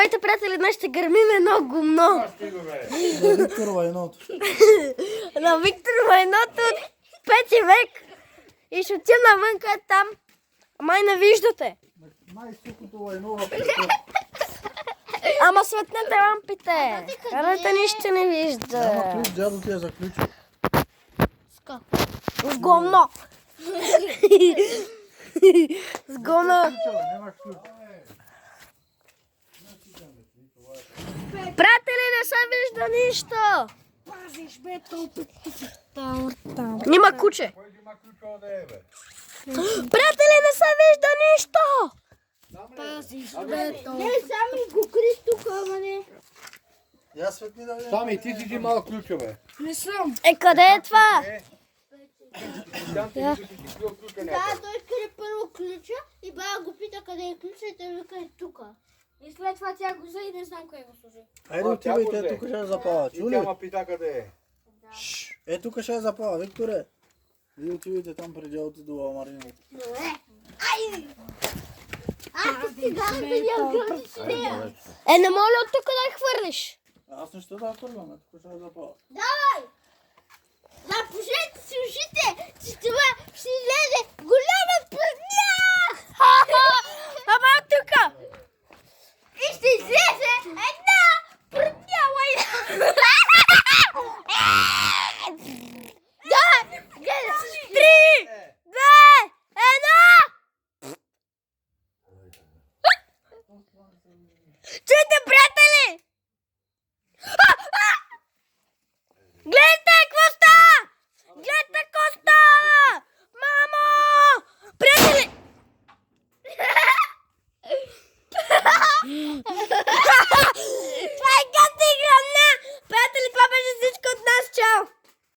Моите приятели, днес ще гърмим много. На Виктор Войното. На Виктор Войното от 5 век. И ще отидем навънка там. Май не виждате. Най-сухото Войнова. Ама светнете лампите. Карата нищо не вижда. Няма ключ, дядо ти е заключил. С гомно. С гомно. Нямаш ключ. Приятели, не се вижда нищо. Пазиш, бе, толкова. Нима куче. Кой има ключ да е, бе? Приятели, не се вижда нищо. Пазиш, бе, толкова. Не, сами го крис тук, ама не. Я светни да видим. Сами, ти си имал ключове. Не съм. Къде е това? Там ти си крил ключа Да, някъде. той иска първо ключа и баба го пита къде е ключа и той вика е тук. И след това тя го взе и не знам къде го сложи. Айде отивайте, тук ще я запава. И Чули? тя ма пита къде е. Е, тук ще я запава, Викторе. Вие отивайте там преди да отиду в Марината. Ай! Аз ти дам да я гърди с нея. Не моля от тук да я хвърлиш. Аз не ще да хвърляме, тук ще я запава. Давай! Запушете си ушите, че това ще излезе голяма празня! Ама от тук. И ще излезе една празня лайна! Да! Гледай! 3, 2, 1. Чуйте